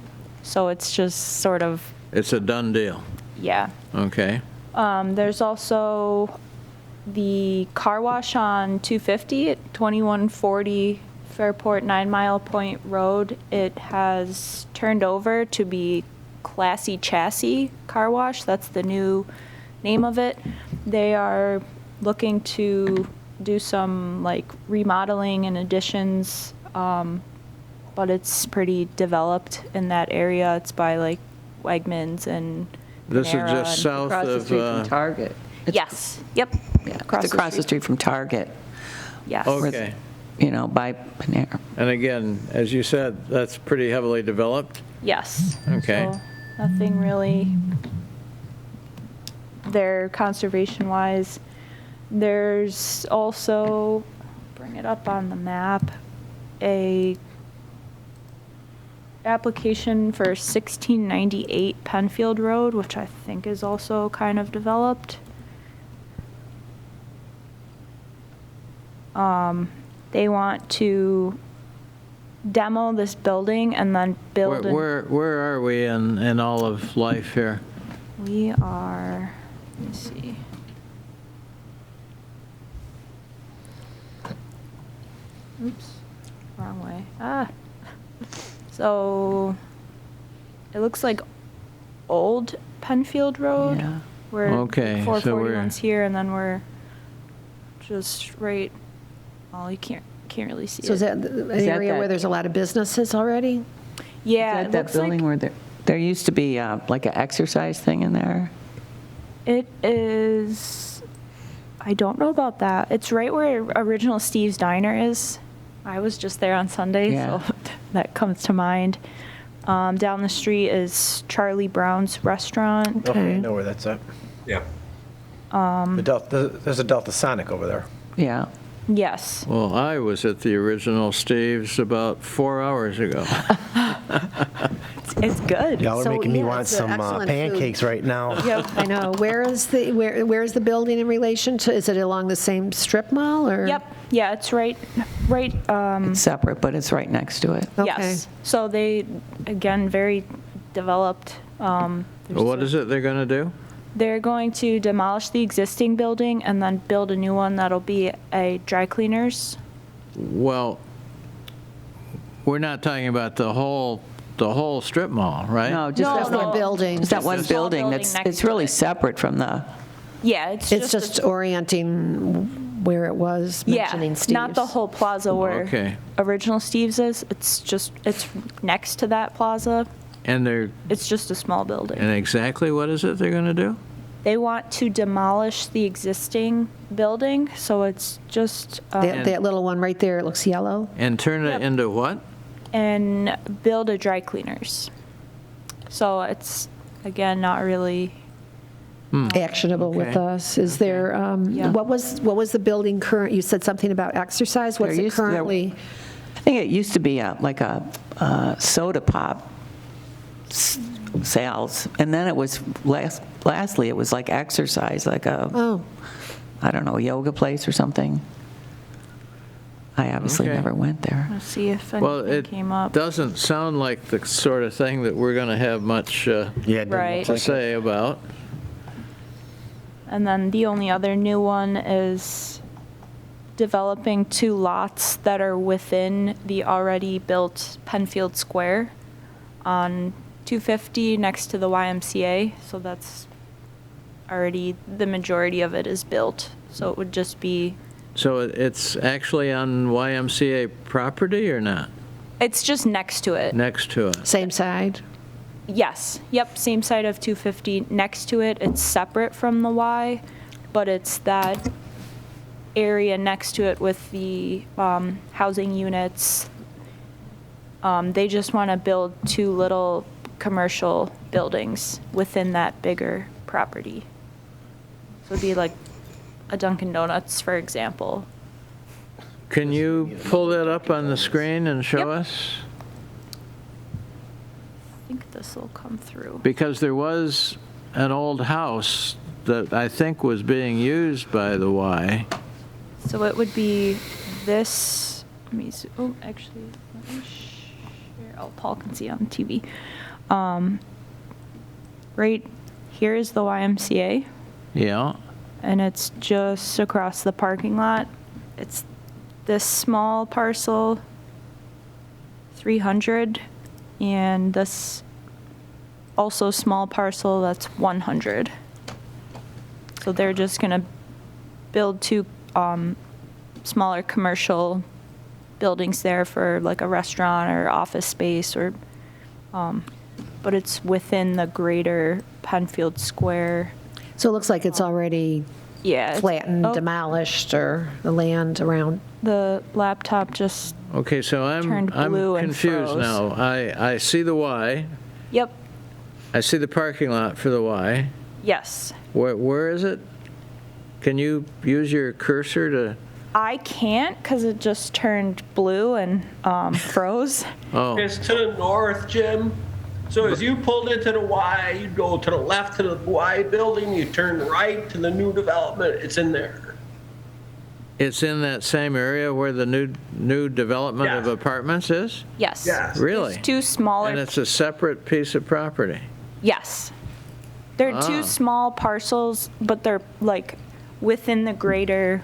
so it's just sort of, It's a done deal. yeah. Okay. There's also the car wash on 250 at 2140 Fairport 9 Mile Point Road, it has turned over to be Classy Chassis Car Wash. That's the new name of it. They are looking to do some like remodeling and additions, but it's pretty developed in that area. It's by like Wegmans and This is Panera just and- south Across the of, street from Target. Yes, yep. Yeah, it's across the street from Target, Yes. okay. you know, by Panera. And again, as you said, that's pretty heavily developed? Yes. Okay. So nothing really there conservation-wise. There's also, bring it up on the map, a application for 1698 Penfield Road, which I think is also kind of developed. They want to demo this building and then build an Where are we in all of life here? We are, let me see. Oops, wrong way. So it looks like old Penfield Road. Yeah. Where Okay, so we're- 441's here, and then we're just right. Oh, you can't really see So is it. that an that area that- where there's a lot of businesses already? Yeah, Is it that looks building like where there used to be like an exercise thing in there? it is. I don't know about that. It's right where original Steve's Diner is. I was just there on Sunday, Yeah. so that comes to mind. Down the street is Charlie Brown's restaurant. Okay, I know where that's at. Yeah. There's a Delta Sonic over there. Yeah. Yes. Well, I was at the original Steve's about 4 hours ago. It's good. Y'all are So, making me yeah, want it's some excellent food. pancakes right now. Yep. I know. Where is the building in relation to, is it along the same strip mall or? Yep. Yeah, it's right. It's separate, but it's right next to it. Okay. Yes. So they, again, very developed. What is it they're going to do? They're going to demolish the existing building and then build a new one that'll be a dry cleaners. Well, we're not talking about the whole strip mall, right? No, just No, that The no. one, building. just that one Just a small building building that's, next it's to really it. separate from the, Yeah, it's It's just just orienting where it was, mentioning Steve's. not the whole plaza where Okay. original Steve's is. It's next to that plaza. And It's just a small building. exactly what is it they're going to do? They want to demolish the existing building, so it's just That little one right there, it looks yellow. And turn it Yep. into what? and build a dry cleaners. So it's again not really. Actionable with Okay. us. Is there, Yeah. what was the building current, you said something about exercise? What's There it used to- there- currently? I think it used to be like a soda pop sales, and then it was, lastly, it was like exercise, like a, Oh, I don't know, yoga place or something. I obviously Okay. never went there. Let's see if Well, anything it came up. doesn't sound like the sort of thing that we're going to have much Yeah, it didn't Right. look to like it. say about. And then the only other new one is developing 2 lots that are within the already built Penfield Square on 250 next to the YMCA. So that's already, the majority of it is built. So it would just be, So it's actually on YMCA property or not? it's just next to it. Next to it? same side? Yes, yep, same side of 250 next to it. It's separate from the Y, but it's that area next to it with the housing units. They just want to build 2 little commercial buildings within that bigger property. So it'd be like a Dunkin' Donuts, for example. Can you pull that up on the screen and show Yep. us? I think this will come through. Because there was an old house that I think was being used by the Y. So it would be this, let me, oh, actually, let me share, oh, Paul can see on TV. Right here is the YMCA, Yeah, and it's just across the parking lot. It's this small parcel, 300, and this also small parcel, that's 100. So they're just going to build two smaller commercial buildings there for like a restaurant or office space, or, but it's within the greater Penfield Square. So it looks like it's already Yeah. flattened, Oh, demolished, or the land around. the laptop just, Okay, so Turned I'm blue and confused froze. now. I see the Y. yep, I see the parking lot for the Y. yes. Where is it? Can you use your cursor to, I can't because it just turned blue and froze. oh, It's to the north, Jim. So as you pulled into the Y, you go to the left to the Y building, you turn right to the new development, it's in there. it's in that same area where the new development of Yeah. apartments is? Yes. Yes. Really? There's two smaller. And it's a separate piece of property? Yes. They're Ah. two small parcels, but they're like within the greater,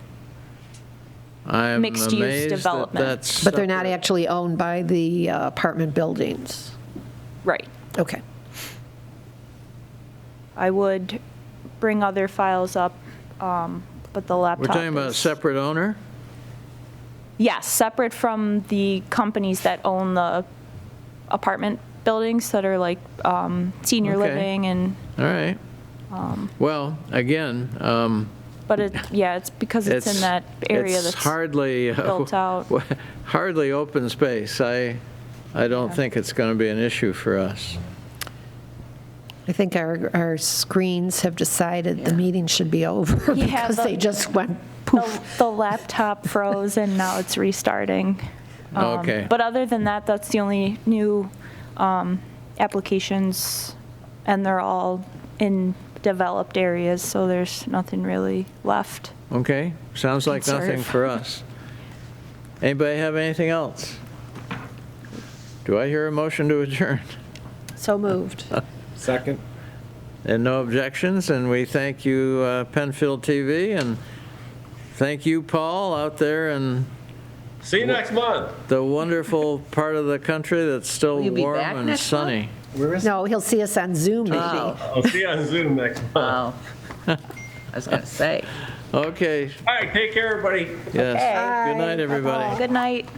I'm Mixed-use amazed that development. that's But they're not separate. actually owned by the apartment buildings. right. Okay. I would bring other files up, but the laptop We're talking about a is- separate owner? Yes, separate from the companies that own the apartment buildings that are like senior Okay. living and, All right. Well, again, but it's because it's in that area it's that's hardly built out. hardly open space. I don't think it's going to be an issue for us. I think our screens have decided the meeting should be over Yeah, because they just went poof. The laptop froze and now it's restarting. Okay. But other than that, that's the only new applications, and they're all in developed areas, so there's nothing really left. Okay, sounds like nothing Conserve. for us. Anybody have anything else? Do I hear a motion to adjourn? So moved. Second. And no objections, and we thank you, Penfield TV, and thank you, Paul, out there in See you next month. the wonderful part of the country that's still Will you be warm back and next month? sunny. No, he'll see us on Zoom, maybe. Oh, I'll see you on Zoom next month. oh. I was going to say. Okay, All right, take care, everybody. yes. Good night, everybody. Good night.